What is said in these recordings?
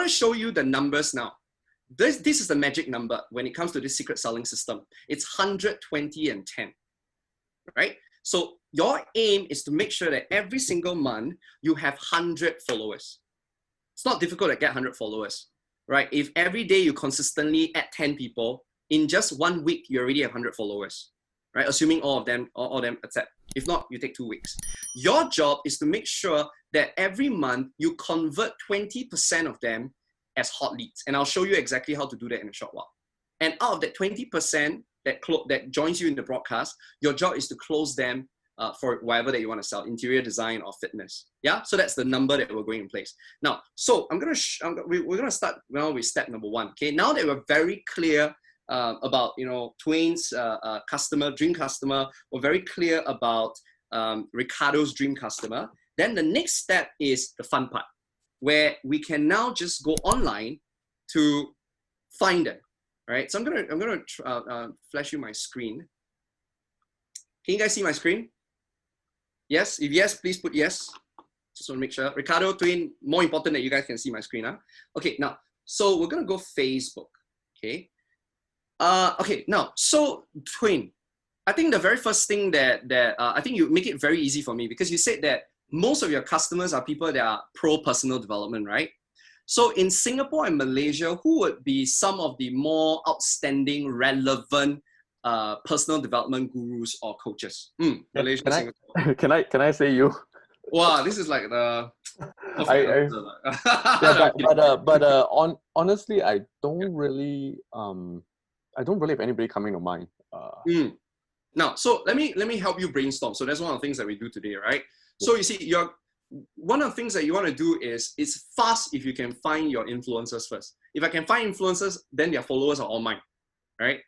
to show you the numbers now. This is the magic number when it comes to this secret selling system. It's 100, 20, and 10, right? So your aim is to make sure that every single month you have 100 followers. It's not difficult to get 100 followers, right? If every day you consistently add 10 people, in just 1 week, you already have 100 followers, right? Assuming all of them accept. If not, you take 2 weeks. Your job is to make sure that every month you convert 20% of them as hot leads. And I'll show you exactly how to do that in a short while. And out of that 20% that joins you in the broadcast, your job is to close them for whatever that you want to sell, interior design or fitness. Yeah, so that's the number that we're going in place. Now, so we're gonna start now with step number 1. Okay, now that we're very clear about Twain's dream customer, we're very clear about Ricardo's dream customer. Then the next step is the fun part, where we can now just go online to find them. Right, so I'm gonna flash you my screen. Can you guys see my screen? Yes? If yes, please put yes. Just want to make sure. Ricardo, Twain, more important that you guys can see my screen. Huh? Okay, now, so we're gonna go Facebook. Okay. Okay, now, so Twain, I think the very first thing that I think you make it very easy for me, because you said that most of your customers are people that are pro personal development, right? So in Singapore and Malaysia, who would be some of the more outstanding, relevant personal development gurus or coaches? Malaysia, Singapore. Can I say you? Wow, this is like the. Honestly, I don't really have anybody coming to mind. Now, so let me help you brainstorm. So that's one of the things that we do today, right? So you see, one of the things that you want to do is it's fast if you can find your influencers first. If I can find influencers, then their followers are all mine, right?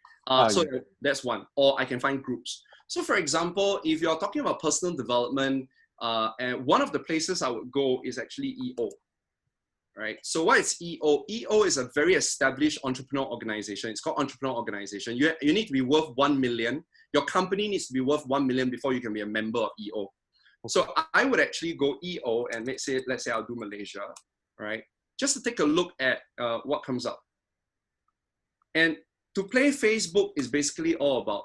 So that's one. Or I can find groups. So for example, if you're talking about personal development, and one of the places I would go is actually EO, right? So what is EO? EO is a very established entrepreneur organization. It's called entrepreneur organization. You need to be worth 1 million. Your company needs to be worth 1 million before you can be a member of EO. So I would actually go EO and let's say I'll do Malaysia, right? Just to take a look at what comes up. And to play Facebook is basically all about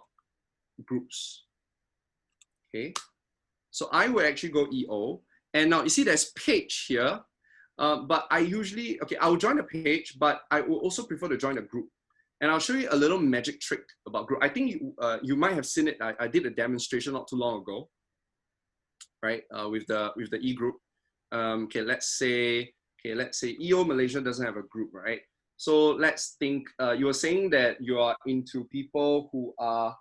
groups, okay? So I would actually go EO. And now you see there's page here, but I usually, I'll join the page, but I will also prefer to join a group. And I'll show you a little magic trick about group. I think you might have seen it. I did a demonstration not too long ago, right? With the e-group. Let's say EO Malaysia doesn't have a group, right? So let's think, you were saying that you are into people who are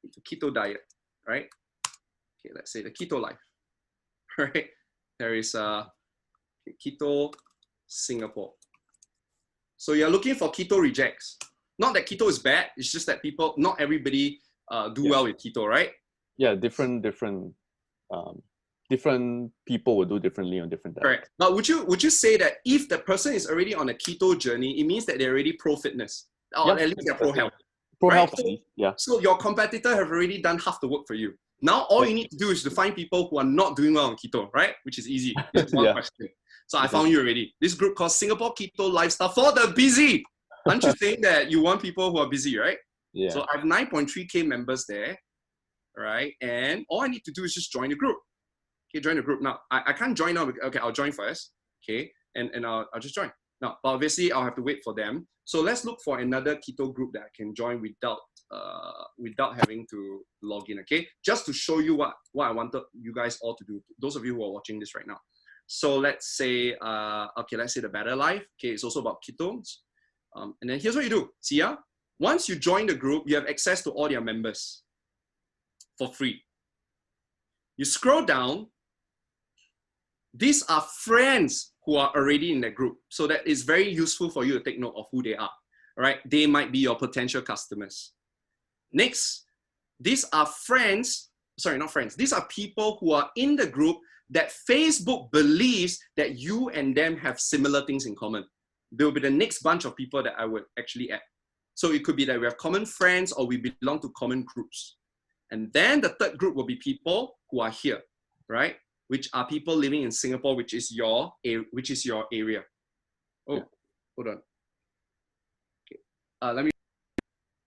into keto diet, right? Okay, let's say the keto life, right? There is keto Singapore. So you're looking for keto rejects. Not that keto is bad, it's just that not everybody do well with keto, right? Yeah, different people will do differently on different diets. Correct. But would you say that if the person is already on a keto journey, it means that they're already pro fitness, or at least they're pro health? Pro health, yeah. So your competitor have already done half the work for you. Now all you need to do is to find people who are not doing well on keto, right? Which is easy. It's one question. So I found you already. This group called Singapore Keto Lifestyle for the Busy. Aren't you saying that you want people who are busy, right? Yeah. So I have 9.3K members there, right? And all I need to do is just join the group. Okay, join the group. Now, I can't join now. Okay, I'll join first. Okay, and I'll just join. Now, obviously, I'll have to wait for them. So let's look for another keto group that I can join without having to log in, okay? Just to show you what I wanted you guys all to do, those of you who are watching this right now. So let's say, let's say the Better Life. Okay, it's also about ketones. And then here's what you do. See, yeah? Once you join the group, you have access to all their members for free. You scroll down. These are friends who are already in the group. So that is very useful for you to take note of who they are. All right? They might be your potential customers. Next, these are friends. Sorry, not friends. These are people who are in the group that Facebook believes that you and them have similar things in common. They will be the next bunch of people that I would actually add. So it could be that we have common friends or we belong to common groups. And then the third group will be people who are here, right? Which are people living in Singapore, which is your area. Oh, Hold on. Okay. Let me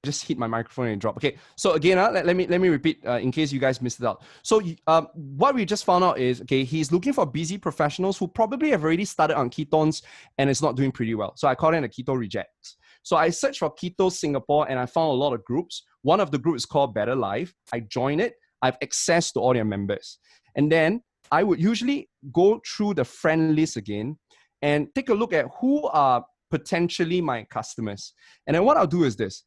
just hit my microphone and drop. Okay, so again, let me repeat in case you guys missed it out. So what we just found out is, okay, he's looking for busy professionals who probably have already started on ketones and it's not doing pretty well. So I call them the keto rejects. So I searched for Keto Singapore and I found a lot of groups. One of the groups is called Better Life. I joined it. I have access to all their members. And then I would usually go through the friend list again and take a look at who are potentially my customers. And then what I'll do is this.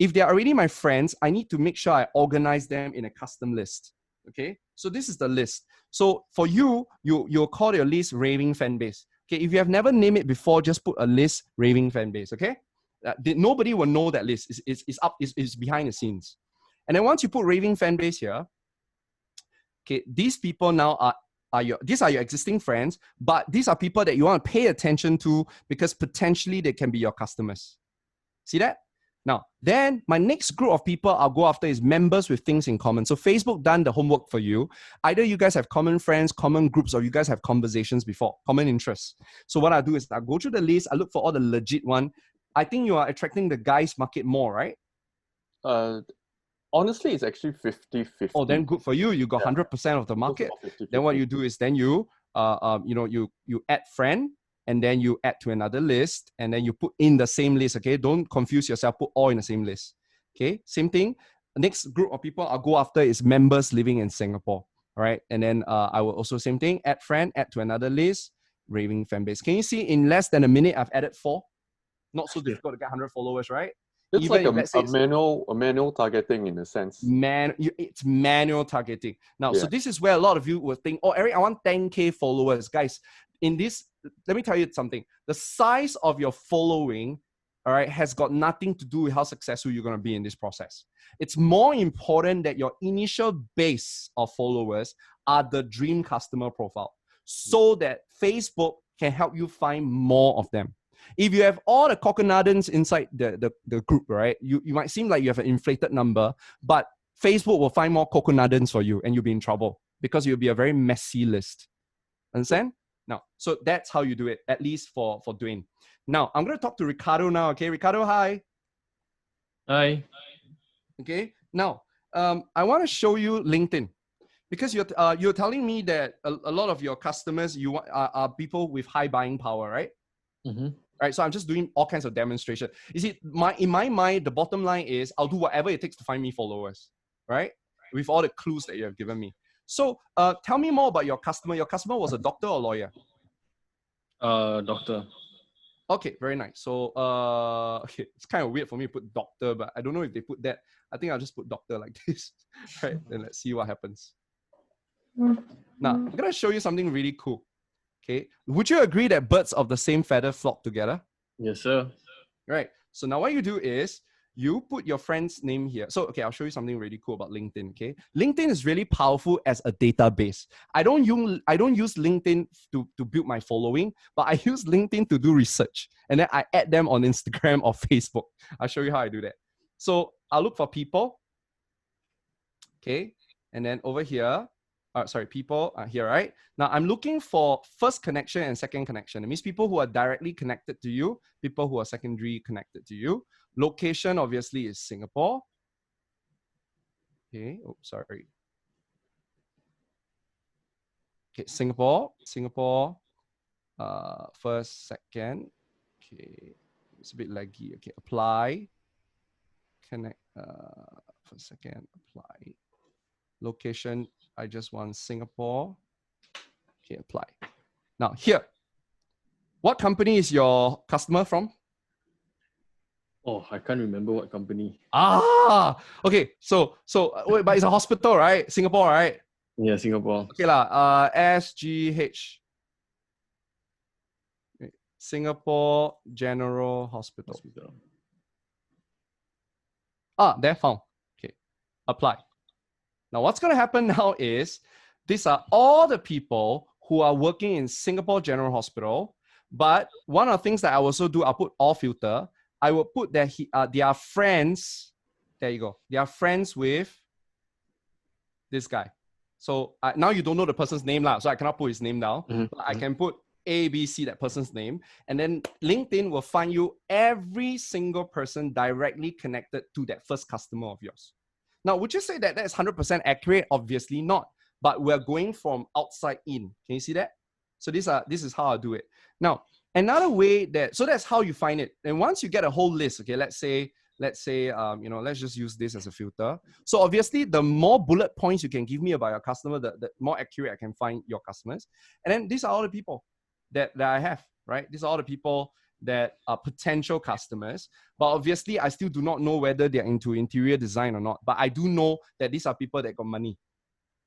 If they're already my friends, I need to make sure I organize them in a custom list. Okay, so this is the list. So for you'll call your list Raving Fan Base. Okay, if you have never named it before, just put a list Raving Fan Base. Okay, nobody will know that list. It's behind the scenes. And then once you put Raving Fan Base here, okay, these people now these are your existing friends, but these are people that you want to pay attention to because potentially they can be your customers. See that? Now, then my next group of people I'll go after is members with things in common. So Facebook done the homework for you. Either you guys have common friends, common groups, or you guys have conversations before, common interests. So what I do is I go through the list, I look for all the legit one. I think you are attracting the guys market more, right? Honestly, it's actually 50-50. Oh, then good for you. You got 100% of the market. 50-50. Then what you do is then you add friend, and then you add to another list, and then you put in the same list, okay? Don't confuse yourself, put all in the same list, okay? Same thing. The next group of people I'll go after is members living in Singapore, all right? And then I will also, same thing, add friend, add to another list, Raving Fan Base. Can you see in less than a minute, I've added 4? Not so difficult to get 100 followers, right? It's like a manual targeting in a sense. It's manual targeting. Now, so this is where a lot of you will think, oh, Eric, I want 10K followers. Guys, in this, let me tell you something. The size of your following, all right, has got nothing to do with how successful you're going to be in this process. It's more important that your initial base of followers are the dream customer profile so that Facebook can help you find more of them. If you have all the coconutins inside the group, right, you might seem like you have an inflated number, but Facebook will find more coconutins for you and you'll be in trouble because you'll be a very messy list. Understand? Now, so that's how you do it, at least for Dwayne. Now, I'm going to talk to Ricardo now, okay? Ricardo, hi. Hi. Okay, now, I want to show you LinkedIn because you're telling me that a lot of your customers are people with high buying power, right? Mm-hmm. Right, so I'm just doing all kinds of demonstration. You see, in my mind, the bottom line is I'll do whatever it takes to find me followers, right? With all the clues that you have given me. So tell me more about your customer. Your customer was a doctor or lawyer? Doctor. Okay, very nice. So okay, it's kind of weird for me to put doctor, but I don't know if they put that. I think I'll just put doctor like this, right? Then let's see what happens. Now, I'm gonna show you something really cool. Okay, would you agree that birds of the same feather flock together? Yes, sir. Right. So now what you do is you put your friend's name here. So, okay, I'll show you something really cool about LinkedIn, okay? LinkedIn is really powerful as a database. I don't use LinkedIn to build my following, but I use LinkedIn to do research. And then I add them on Instagram or Facebook. I'll show you how I do that. So I'll look for people. Okay. And then over here, people are here, right? Now I'm looking for first connection and second connection. It means people who are directly connected to you, people who are secondary connected to you. Location obviously is Singapore. Okay, oh, sorry. Okay, Singapore, first, second. Okay, it's a bit laggy. Okay, apply, connect, first, second, apply. Location, I just want Singapore. Okay, apply. Now here, what company is your customer from? Oh, I can't remember what company. Okay. So wait, but it's a hospital, right? Singapore, right? Yeah, Singapore. Okay lah. SGH. Singapore General Hospital. There, found. Okay, apply. Now, what's going to happen now is these are all the people who are working in Singapore General Hospital. But one of the things that I also do, I'll put all filter. I will put that they are friends. There you go. They are friends with this guy. So now you don't know the person's name, so I cannot put his name down. Mm-hmm. But I can put A, B, C, that person's name. And then LinkedIn will find you every single person directly connected to that first customer of yours. Now, would you say that that's 100% accurate? Obviously not. But we're going from outside in. Can you see that? So this is how I do it. Now, another way so that's how you find it. And once you get a whole list, okay, let's say, let's just use this as a filter. So obviously, the more bullet points you can give me about your customer, the more accurate I can find your customers. And then these are all the people that I have, right? These are all the people that are potential customers. But obviously, I still do not know whether they're into interior design or not. But I do know that these are people that got money,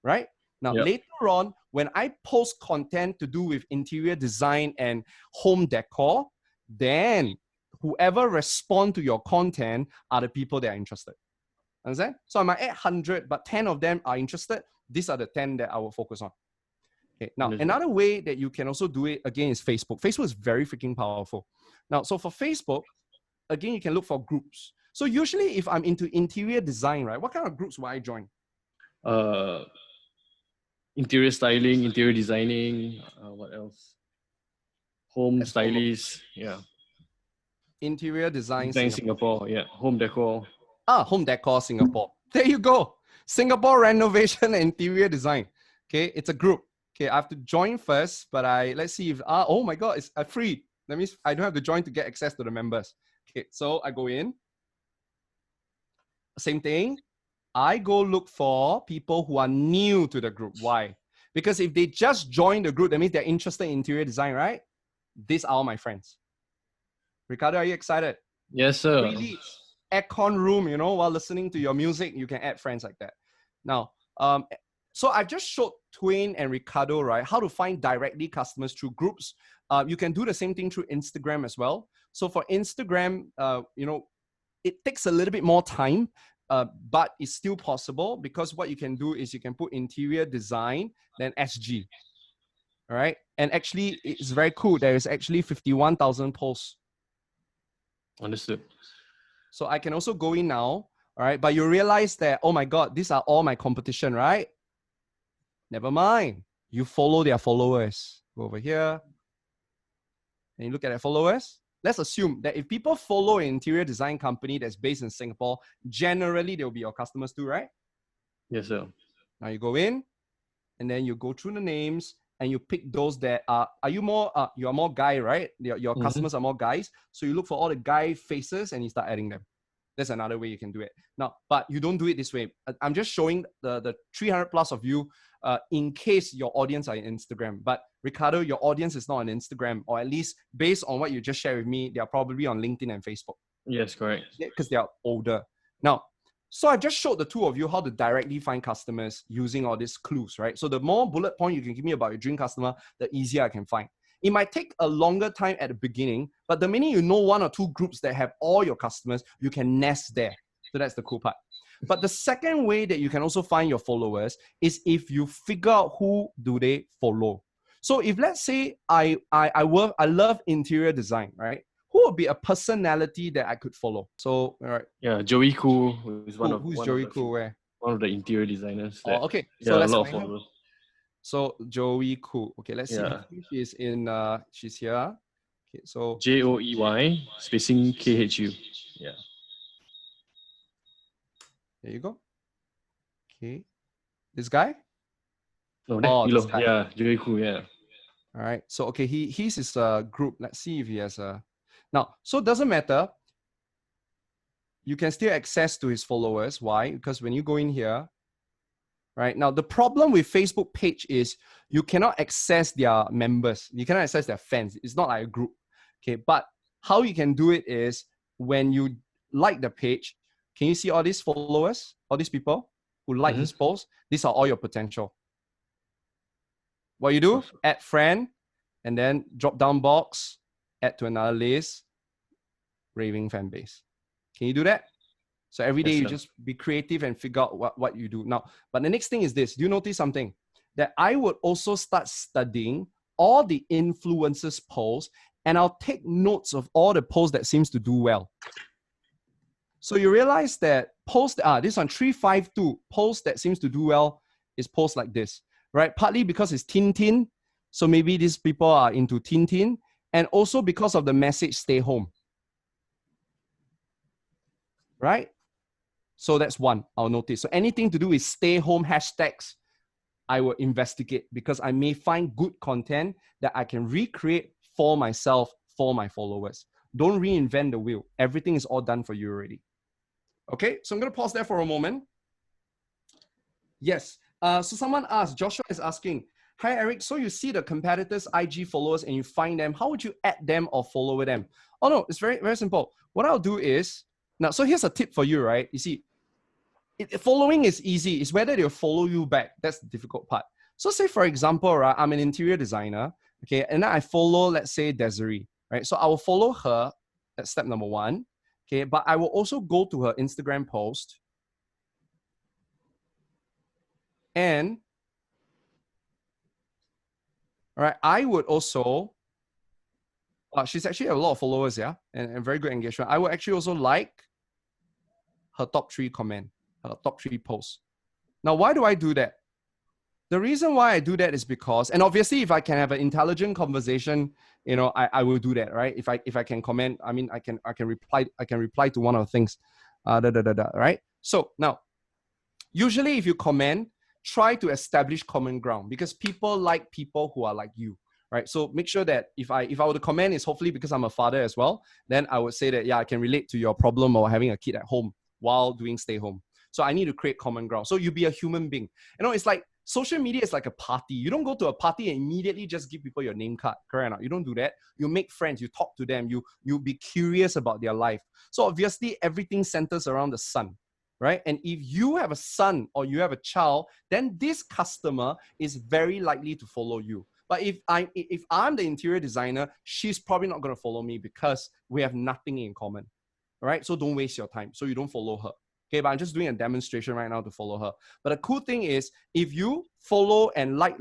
right? Now, later on, when I post content to do with interior design and home decor, then whoever respond to your content are the people that are interested. Understand? So I might add 100, but 10 of them are interested. These are the 10 that I will focus on. Okay. Now, another way that you can also do it, again, is Facebook. Facebook is very freaking powerful. Now, so for Facebook, again, you can look for groups. So usually if I'm into interior design, right, what kind of groups will I join? Interior styling, interior designing, what else? Home stylist, yeah. Interior design Singapore, yeah. Home decor. Home decor Singapore. There you go. Singapore renovation and interior design. Okay, it's a group. Okay, I have to join first, but let's see if, oh my God, it's free. That means I don't have to join to get access to the members. Okay, so I go in. Same thing. I go look for people who are new to the group. Why? Because if they just join the group, that means they're interested in interior design, right? These are all my friends. Ricardo, are you excited? Yes, sir. Really, aircon room, while listening to your music, you can add friends like that. Now, so I've just showed Twain and Ricardo, right, how to find directly customers through groups. You can do the same thing through Instagram as well. So for Instagram, it takes a little bit more time, but it's still possible, because what you can do is you can put interior design, then SG. All right. And actually, it's very cool. There is actually 51,000 posts. Understood. So I can also go in now. All right. But you realize that, oh my God, these are all my competition, right? Never mind. You follow their followers. Go over here. And you look at their followers. Let's assume that if people follow an interior design company that's based in Singapore, generally they'll be your customers too, right? Yes, sir. Now you go in, and then you go through the names, and you pick those that are you are more guy, right? Your customers are more guys. So you look for all the guy faces and you start adding them. That's another way you can do it. Now, but you don't do it this way. I'm just showing the 300 plus of you in case your audience are in Instagram. But Ricardo, your audience is not on Instagram, or at least based on what you just shared with me, they are probably on LinkedIn and Facebook. Yes, correct. Because they are older. Now, so I just showed the two of you how to directly find customers using all these clues, right? So the more bullet point you can give me about your dream customer, the easier I can find. It might take a longer time at the beginning, but the minute you know one or two groups that have all your customers, you can nest there. So that's the cool part. But the second way that you can also find your followers is if you figure out who do they follow. So if, let's say I love interior design, right? Who would be a personality that I could follow? So, all right. Yeah, Joey Khoo, who's who's Joey Khoo? Where? One of the interior designers. Oh, okay. So yeah, a lot of followers. So Joey Khoo. Okay, let's see. She's in. She's here. Okay, so JOEY spacing KHU. Yeah. There you go. Okay. This guy? No, this guy. Yeah, Joey Khoo, yeah. All right. So, okay, he's his group. Let's see if he has a... Now, so it doesn't matter. You can still access to his followers. Why? Because when you go in here, right? Now, the problem with Facebook page is you cannot access their members. You cannot access their fans. It's not like a group. Okay, but how you can do it is when you like the page, can you see all these followers, all these people who like this post? These are all your potential. What you do, add friend, and then drop down box, add to another list, raving fan base. Can you do that? So every day you just be creative and figure out what you do. Now, but the next thing is this. Do you notice something? That I would also start studying all the influencers posts, and I'll take notes of all the posts that seems to do well. So you realize that post, this one 352, post that seems to do well is posts like this, right? Partly because it's Tintin. So maybe these people are into Tintin, and also because of the message stay home. Right? So that's one I'll notice. So anything to do with stay home hashtags, I will investigate because I may find good content that I can recreate for myself, for my followers. Don't reinvent the wheel. Everything is all done for you already. Okay, so I'm going to pause there for a moment. Yes. So someone asked, Joshua is asking, hi, Eric. So you see the competitors' IG followers and you find them. How would you add them or follow them? Oh, no, it's very, very simple. What I'll do is, now, so here's a tip for you, right? You see, following is easy. It's whether they'll follow you back. That's the difficult part. So say, for example, right, I'm an interior designer, okay, and then I follow, let's say, Desiree, right? So I will follow her. That's step number one, okay? But I will also go to her Instagram post and, all right, I would also, she's actually a lot of followers, yeah, and very good engagement. I would actually also like her top 3 comment, her top 3 posts. Now, why do I do that? The reason why I do that is because, and obviously if I can have an intelligent conversation, you know, I will do that, right? If I can comment, I mean, I can reply to one of the things, right? So now, usually if you comment, try to establish common ground because people like people who are like you, right? So make sure that if I were to comment, it's hopefully because I'm a father as well, then I would say that, yeah, I can relate to your problem or having a kid at home while doing stay home. So I need to create common ground. So you be a human being. You know, it's like social media is like a party. You don't go to a party and immediately just give people your name card, correct or not? You don't do that. You make friends, you talk to them, you be curious about their life. So obviously everything centers around the son, right? And if you have a son or you have a child, then this customer is very likely to follow you. But if I'm the interior designer, she's probably not going to follow me because we have nothing in common, right? So don't waste your time. So you don't follow her. Okay, but I'm just doing a demonstration right now to follow her. But the cool thing is, if you follow and like,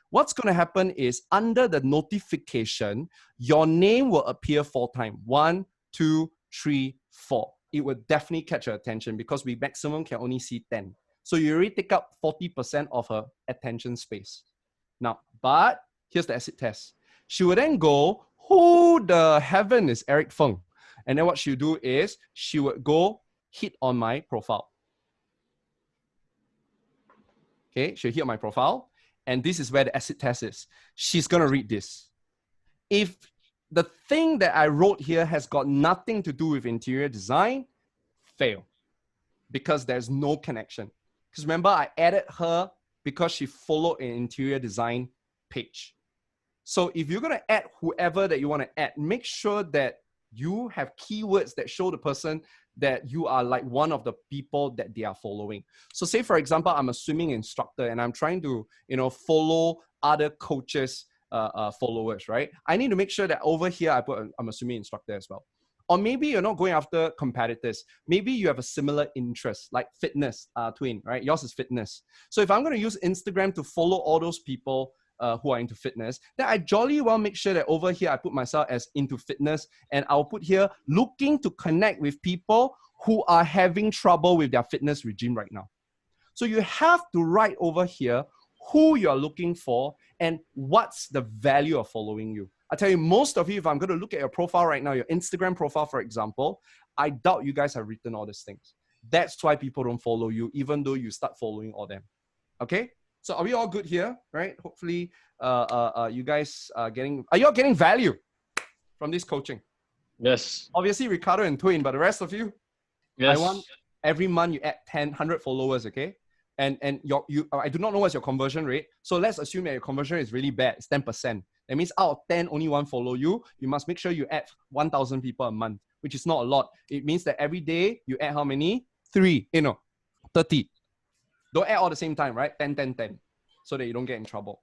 what's going to happen is under the notification, your name will appear 4 times. 1, 2, 3, 4. It will definitely catch her attention because we maximum can only see 10. So you already take up 40% of her attention space. Now, but here's the acid test. She will then go, who the heaven is Eric Feng? And then what she'll do is she would go hit on my profile. Okay, she'll hit on my profile. And this is where the acid test is. She's going to read this. If the thing that I wrote here has got nothing to do with interior design, fail. Because there's no connection. Because remember, I added her because she followed an interior design page. So if you're going to add whoever that you want to add, make sure that you have keywords that show the person that you are like one of the people that they are following. So say, for example, I'm a swimming instructor and I'm trying to, follow other coaches' followers, right? I need to make sure that over here, I'm a swimming instructor as well. Or maybe you're not going after competitors. Maybe you have a similar interest, like fitness, twin, right? Yours is fitness. So if I'm going to use Instagram to follow all those people who are into fitness, then I jolly well make sure that over here I put myself as into fitness, and I'll put here looking to connect with people who are having trouble with their fitness regime right now. So you have to write over here who you're looking for and what's the value of following you. I tell you, most of you, if I'm going to look at your profile right now, your Instagram profile, for example, I doubt you guys have written all these things. That's why people don't follow you, even though you start following all them. Okay? So are we all good here, right? Hopefully, you guys are you all getting value from this coaching? Yes. Obviously, Ricardo and Twin, but the rest of you, Yes. I want every month you add 100 followers, okay? And I do not know what's your conversion rate. So let's assume that your conversion rate is really bad. It's 10%. That means out of 10, only 1 follow you. You must make sure you add 1,000 people a month, which is not a lot. It means that every day you add how many? 3, 30. Don't add all the same time, right? 10, 10, 10, so that you don't get in trouble.